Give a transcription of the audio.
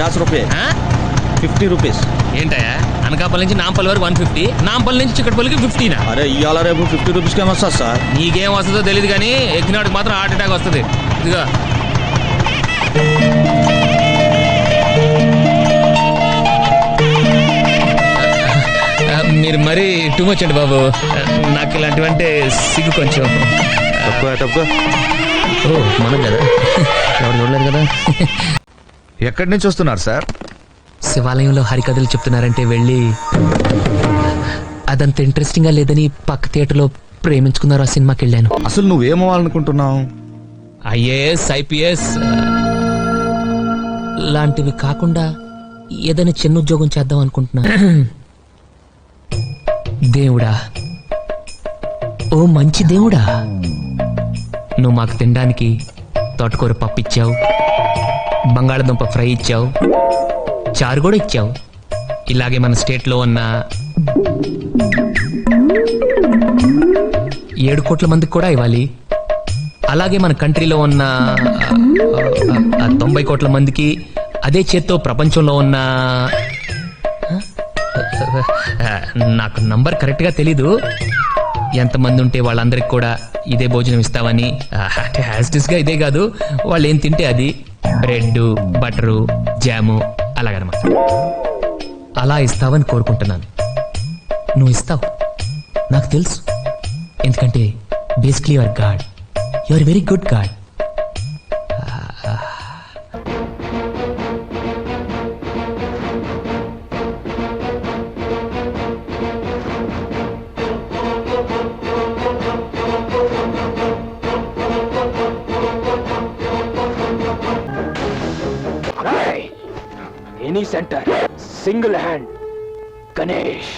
50 रुपये 50 रुपीस ఏంటయ్యా అనకాపల్లి నుంచి నాంపల్లి వరకు 150, నాంపల్లి నుంచి చిక్కడపల్లికి 50నా? అరే ఇవాళ రేపు 50 రూపీస్కి ఏమొస్తుంది సార్? నీకేం వస్తుందో తెలియదు కానీ ఎక్కినాడికి మాత్రం హార్ట్ అటాక్ వస్తుంది. ఇదిగో మీరు మరీ టూ మచ్ అండి బాబు. నాకు ఇలాంటివంటే సిగ్గు కొంచెం. తక్కువ ఓ మనం కదా, ఎవరు చూడలేదు కదా. ఎక్కడి నుంచి వస్తున్నారు సార్? శివాలయంలో హరికథలు చెప్తున్నారంటే వెళ్ళి, అదంత ఇంట్రెస్టింగ్ గా లేదని పక్క థియేటర్లో ప్రేమించుకున్నారు ఆ సినిమాకి వెళ్ళాను. అసలు నువ్వేమవ్వాలనుకుంటున్నావు? ఐఏఎస్, ఐపీఎస్ లాంటివి కాకుండా ఏదైనా చిన్న ఉద్యోగం చేద్దాం అనుకుంటున్నా. దేవుడా, ఓ మంచి దేవుడా, నువ్వు మాకు తినడానికి తోటకూర పప్పు ఇచ్చావు, బంగాళదుంప ఫ్రై ఇచ్చావు, చారు కూడా ఇచ్చావు. ఇలాగే మన స్టేట్లో ఉన్న 7 కోట్ల మందికి కూడా ఇవ్వాలి. అలాగే మన కంట్రీలో ఉన్న 90 కోట్ల మందికి, అదే చేత్తో ప్రపంచంలో ఉన్న, నాకు నంబర్ కరెక్ట్గా తెలీదు, ఎంతమంది ఉంటే వాళ్ళందరికి కూడా ఇదే భోజనం ఇస్తావని. హ్యాస్టిస్గా ఇదే కాదు, వాళ్ళు ఏం తింటే అది, బ్రెడ్, బటరు, జాము అలాగనమాట. అలా ఇస్తావని కోరుకుంటున్నాను. నువ్వు ఇస్తావు, నాకు తెలుసు. ఎందుకంటే basically your God, your very good God. Any center, single hand, Ganesh.